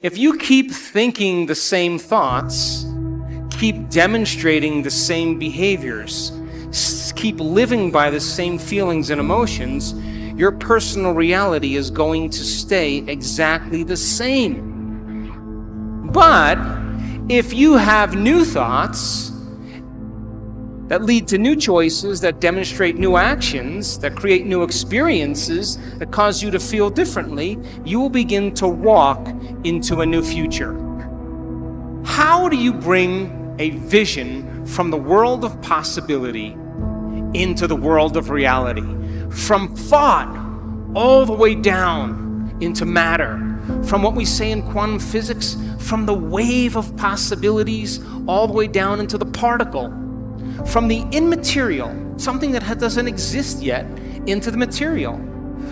If you keep thinking the same thoughts, keep demonstrating the same behaviors, keep living by the same feelings and emotions, your personal reality is going to stay exactly the same. But if you have new thoughts that lead to new choices, that demonstrate new actions, that create new experiences, that cause you to feel differently, you will begin to walk into a new future. How do you bring a vision from the world of possibility into the world of reality? From thought all the way down into matter. From what we say in quantum physics, from the wave of possibilities all the way down into the particle. From the immaterial, something that doesn't exist yet, into the material.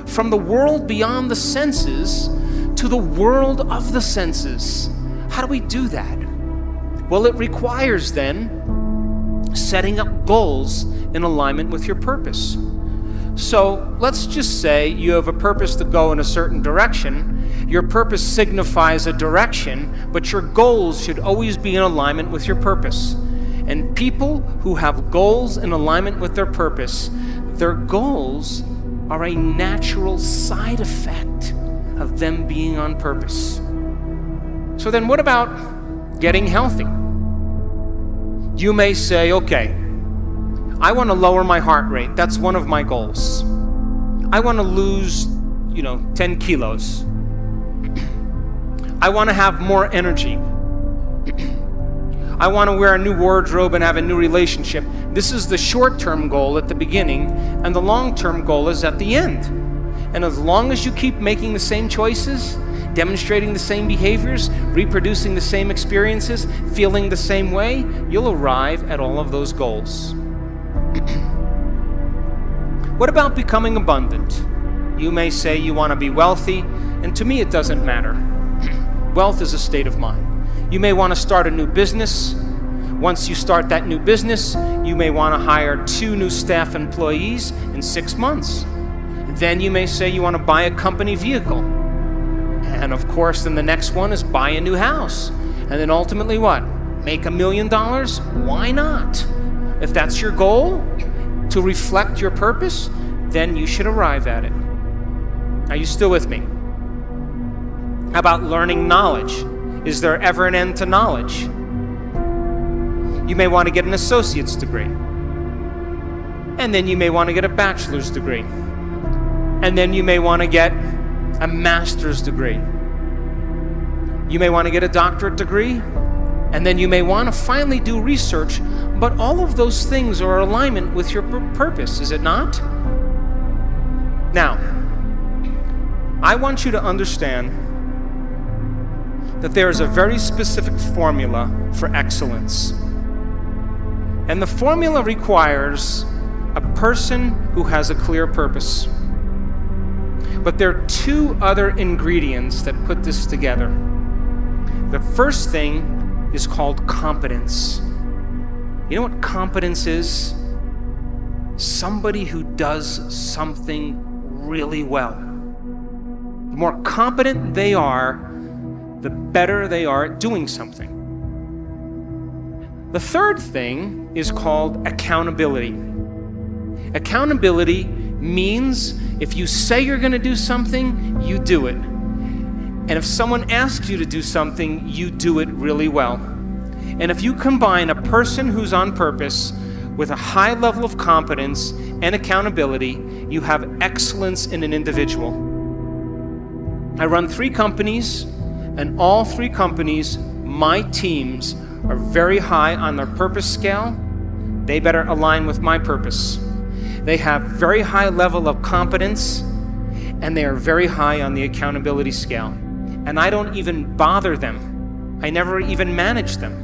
From the world beyond the senses to the world of the senses. How do we do that? Well, it requires then setting up goals in alignment with your purpose. So let's just say you have a purpose to go in a certain direction. Your purpose signifies a direction, but your goals should always be in alignment with your purpose. And people who have goals in alignment with their purpose, their goals are a natural side effect of them being on purpose. So then what about getting healthy? You may say, okay, I want to lower my heart rate. That's one of my goals. I want to lose, 10 kilos. I want to have more energy. I want to wear a new wardrobe and have a new relationship. This is the short-term goal at the beginning, and the long-term goal is at the end. And as long as you keep making the same choices, demonstrating the same behaviors, reproducing the same experiences, feeling the same way, you'll arrive at all of those goals. What about becoming abundant? You may say you want to be wealthy, and to me it doesn't matter. Wealth is a state of mind. You may want to start a new business. Once you start that new business, you may want to hire 2 new staff employees in 6 months. Then you may say you want to buy a company vehicle. And of course, then the next one is buy a new house. And then ultimately what? Make $1 million? Why not? If that's your goal, to reflect your purpose, then you should arrive at it. Are you still with me? How about learning knowledge? Is there ever an end to knowledge? You may want to get an associate's degree. And then you may want to get a bachelor's degree. And then you may want to get a master's degree. You may want to get a doctorate degree. And then you may want to finally do research. But all of those things are in alignment with your purpose, is it not? Now, I want you to understand that there is a very specific formula for excellence. And the formula requires a person who has a clear purpose. But there are 2 other ingredients that put this together. The first thing is called competence. You know what competence is? Somebody who does something really well. The more competent they are, the better they are at doing something. The third thing is called accountability. Accountability means if you say you're going to do something, you do it. And if someone asks you to do something, you do it really well. And if you combine a person who's on purpose with a high level of competence and accountability, you have excellence in an individual. I run 3 companies, and all 3 companies, my teams, are very high on their purpose scale. They better align with my purpose. They have very high level of competence, and they are very high on the accountability scale. And I don't even bother them. I never even manage them.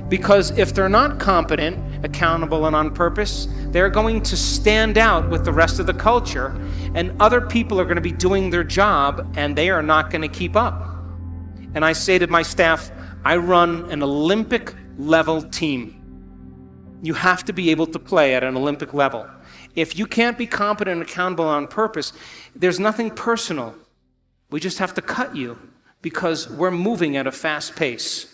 Because if they're not competent, accountable, and on purpose, they're going to stand out with the rest of the culture, and other people are going to be doing their job, and they are not going to keep up. And I say to my staff, I run an Olympic level team. You have to be able to play at an Olympic level. If you can't be competent and accountable on purpose, there's nothing personal. We just have to cut you because we're moving at a fast pace.